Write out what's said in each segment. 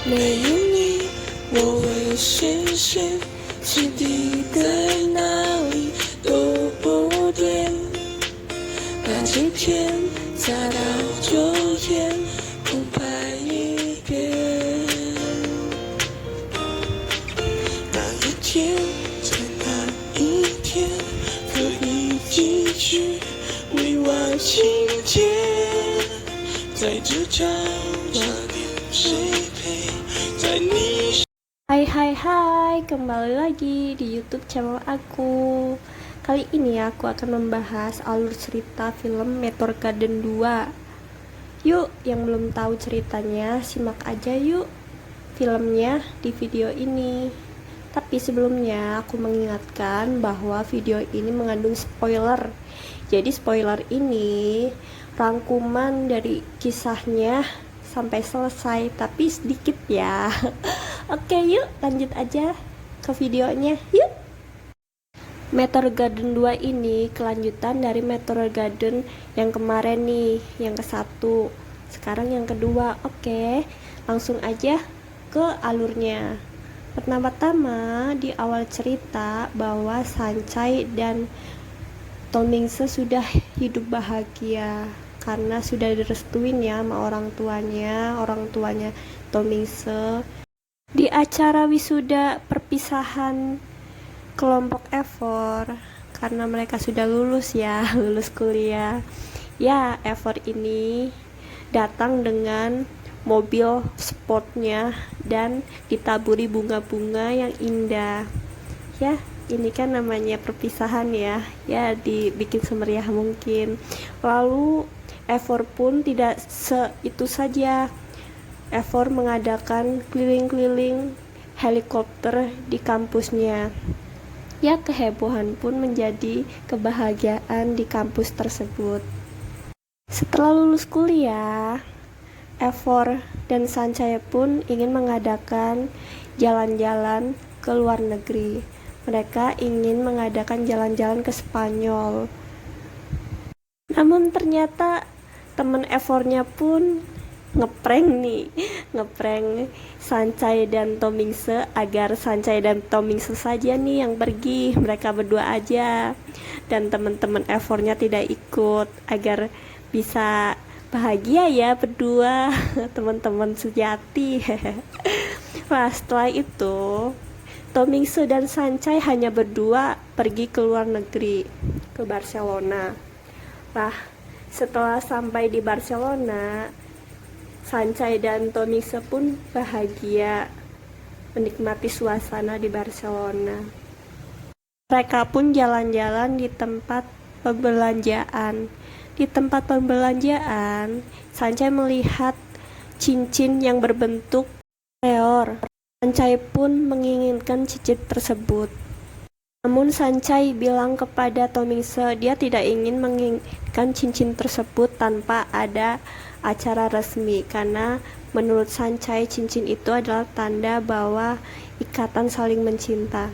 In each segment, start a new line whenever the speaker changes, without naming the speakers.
没有你，我会深深心底在哪里都不对。把今天砸到昨天，空拍一遍。那一天，在那一天，可以继续未完情节，在这场差点谁陪，在你。
Hai, kembali lagi di YouTube channel aku. Kali ini aku akan membahas alur cerita film Meteor Garden 2. Yuk, yang belum tahu ceritanya, simak aja yuk filmnya di video ini. Tapi sebelumnya aku mengingatkan bahwa video ini mengandung spoiler. Jadi spoiler ini rangkuman dari kisahnya sampai selesai, tapi sedikit ya. Oke, yuk lanjut aja ke videonya. Yuk. Meteor Garden 2 ini kelanjutan dari Meteor Garden yang kemarin nih, yang ke-1. Sekarang yang kedua. Oke, langsung aja ke alurnya. Pertama-tama di awal cerita bahwa Sancai dan Tomingse sudah hidup bahagia karena sudah direstuin ya sama orang tuanya Tomingse di acara wisuda perpisahan kelompok Evor, karena mereka sudah lulus ya, lulus kuliah. Ya, Evor ini datang dengan mobil sportnya dan ditaburi bunga-bunga yang indah. Ya, ini kan namanya perpisahan ya, dibikin semeriah mungkin. Lalu Evor pun tidak itu saja. Evor mengadakan keliling-keliling helikopter di kampusnya. Ya, kehebohan pun menjadi kebahagiaan di kampus tersebut. Setelah lulus kuliah, Evor dan Sancai pun ingin mengadakan jalan-jalan ke luar negeri. Mereka ingin mengadakan jalan-jalan ke Spanyol. Namun ternyata teman Evornya pun ngeprank Sancai dan Tomingse agar Sancai dan Tomingse saja nih yang pergi, mereka berdua aja, dan teman-teman Evornya tidak ikut agar bisa bahagia ya berdua, teman-teman sejati. Nah, setelah itu Tomingse dan Sancai hanya berdua pergi ke luar negeri, ke Barcelona. Nah, setelah sampai di Barcelona, Sancai dan Tomingse pun bahagia menikmati suasana di Barcelona. Mereka pun jalan-jalan di tempat pembelanjaan. Di tempat pembelanjaan, Sancai melihat cincin yang berbentuk meteor. Sancai pun menginginkan cincin tersebut. Namun Sancai bilang kepada Tomingse dia tidak ingin menginginkan cincin tersebut tanpa ada acara resmi, karena menurut Sancai cincin itu adalah tanda bahwa ikatan saling mencinta.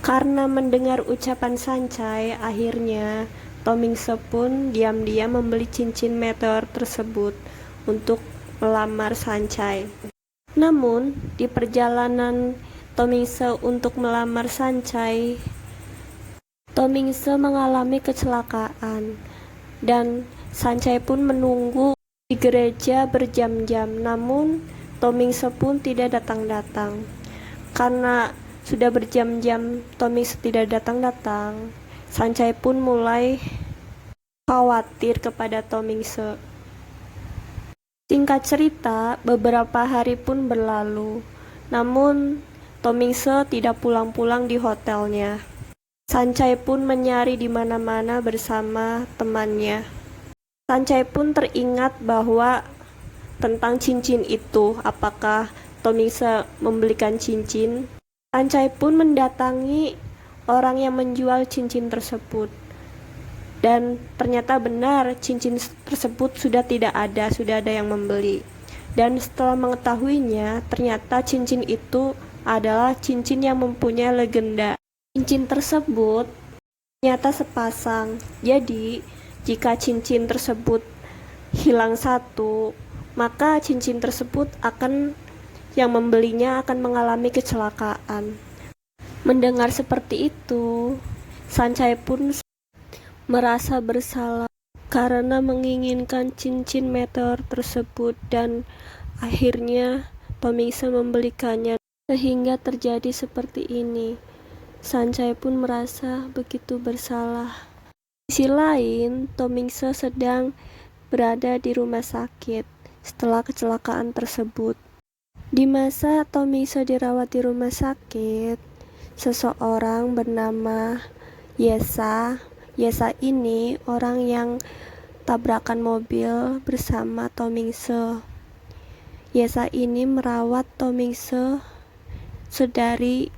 Karena mendengar ucapan Sancai, akhirnya Tomingse pun diam-diam membeli cincin meteor tersebut untuk melamar Sancai. Namun, di perjalanan Tomingse untuk melamar Sancai, Tomingse mengalami kecelakaan dan Sancai pun menunggu di gereja berjam-jam. Namun, Tomingse pun tidak datang-datang. Karena sudah berjam-jam Tomingse tidak datang-datang, Sancai pun mulai khawatir kepada Tomingse. Singkat cerita, beberapa hari pun berlalu. Namun, Tomingse tidak pulang-pulang di hotelnya. Sancai pun mencari di mana-mana bersama temannya. Sancai pun teringat bahwa tentang cincin itu, apakah Tomingse membelikan cincin. Sancai pun mendatangi orang yang menjual cincin tersebut, dan ternyata benar cincin tersebut sudah tidak ada, sudah ada yang membeli. Dan setelah mengetahuinya, ternyata cincin itu adalah cincin yang mempunyai legenda. Cincin tersebut ternyata sepasang. Jadi jika cincin tersebut hilang satu, maka cincin tersebut akan yang membelinya akan mengalami kecelakaan. Mendengar seperti itu, Sancai pun merasa bersalah karena menginginkan cincin meteor tersebut dan akhirnya Tomingse membelikannya, sehingga terjadi seperti ini. Sancai pun merasa begitu bersalah. Di sisi lain, Tomingse sedang berada di rumah sakit setelah kecelakaan tersebut. Di masa Tomingse dirawat di rumah sakit, seseorang bernama Yesa ini orang yang tabrakan mobil bersama Tomingse. Yesa ini merawat Tomingse sedari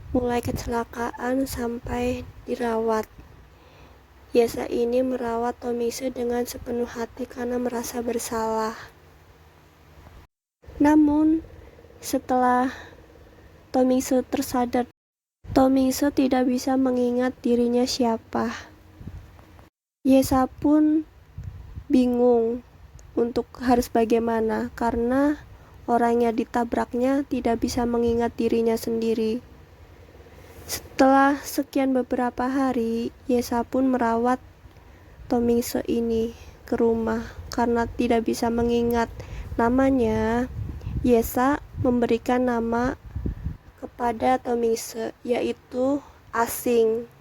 mulai kecelakaan sampai dirawat. Yesa ini merawat Tomingse dengan sepenuh hati karena merasa bersalah. Namun, setelah Tomingse tersadar, Tomingse tidak bisa mengingat dirinya siapa. Yesa pun bingung untuk harus bagaimana karena orang yang ditabraknya tidak bisa mengingat dirinya sendiri. Setelah sekian beberapa hari, Yesa pun merawat Tomingse ini ke rumah karena tidak bisa mengingat namanya. Yesa memberikan nama kepada Tomingse, yaitu Asing.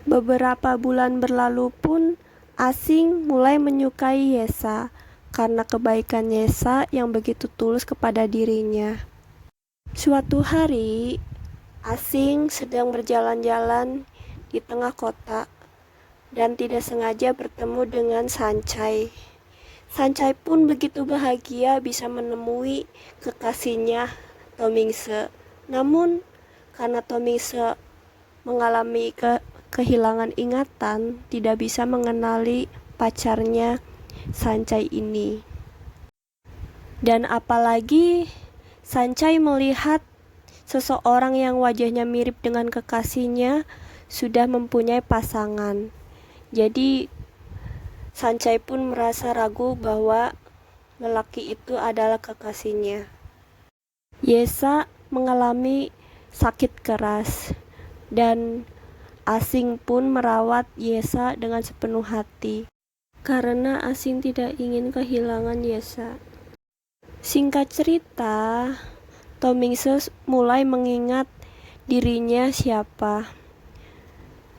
Beberapa bulan berlalu pun Asing mulai menyukai Yesa karena kebaikan Yesa yang begitu tulus kepada dirinya. Suatu hari, Asing sedang berjalan-jalan di tengah kota dan tidak sengaja bertemu dengan Sancai. Sancai pun begitu bahagia bisa menemui kekasihnya Tomingse. Namun, karena Tomingse mengalami kehilangan ingatan, tidak bisa mengenali pacarnya Sancai ini. Dan apalagi Sancai melihat seseorang yang wajahnya mirip dengan kekasihnya sudah mempunyai pasangan. Jadi Sancai pun merasa ragu bahwa lelaki itu adalah kekasihnya. Yesa mengalami sakit keras dan Asing pun merawat Yesa dengan sepenuh hati karena Asing tidak ingin kehilangan Yesa. Singkat cerita, Tomingse mulai mengingat dirinya siapa,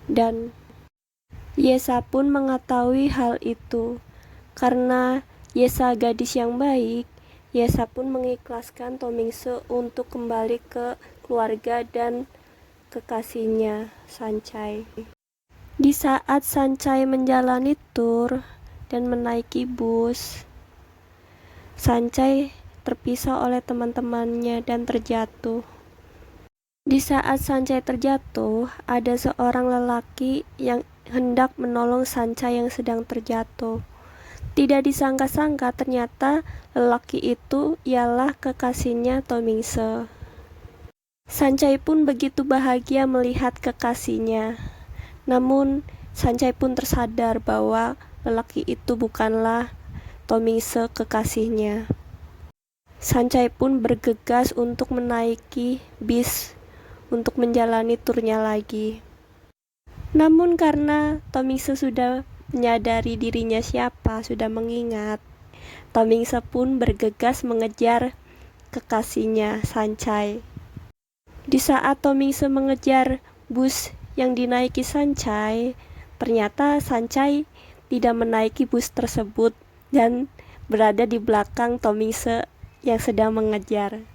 dan Yesa pun mengetahui hal itu. Karena Yesa gadis yang baik, Yesa pun mengikhlaskan Tomingse untuk kembali ke keluarga dan kekasihnya, Sancai. Di saat Sancai menjalani tur dan menaiki bus, Sancai terpisah oleh teman-temannya dan terjatuh. Di saat Sancai terjatuh, ada seorang lelaki yang hendak menolong Sancai yang sedang terjatuh. Tidak disangka-sangka ternyata lelaki itu ialah kekasihnya Tomingse. Sancai pun begitu bahagia melihat kekasihnya. Namun Sancai pun tersadar bahwa lelaki itu bukanlah Tomingse kekasihnya. Sancai pun bergegas untuk menaiki bis untuk menjalani turnya lagi. Namun karena Tomingse sudah menyadari dirinya siapa, sudah mengingat, Tomingse pun bergegas mengejar kekasihnya, Sancai. Di saat Tomingse mengejar bus yang dinaiki Sancai, ternyata Sancai tidak menaiki bus tersebut dan berada di belakang Tomingse yang sedang mengejar.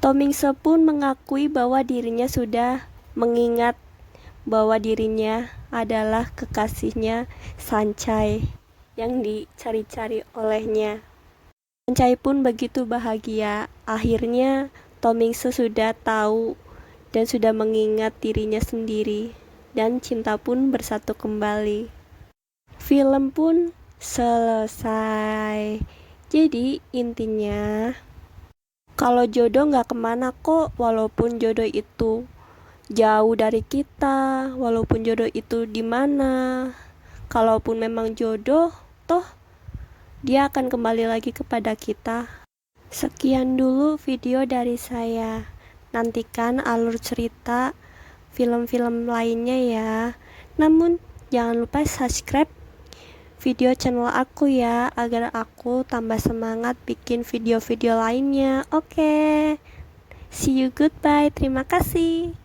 Tomingse pun mengakui bahwa dirinya sudah mengingat bahwa dirinya adalah kekasihnya Sancai yang dicari-cari olehnya. Sancai pun begitu bahagia. Akhirnya Tomingse sudah tahu dan sudah mengingat dirinya sendiri, dan cinta pun bersatu kembali. Film pun selesai. Jadi intinya, kalau jodoh gak kemana kok, walaupun jodoh itu jauh dari kita, walaupun jodoh itu di mana. Kalaupun memang jodoh, toh dia akan kembali lagi kepada kita. Sekian dulu video dari saya. Nantikan alur cerita film-film lainnya ya. Namun jangan lupa subscribe video channel aku ya, agar aku tambah semangat bikin video-video lainnya. Oke. See you, goodbye. Terima kasih.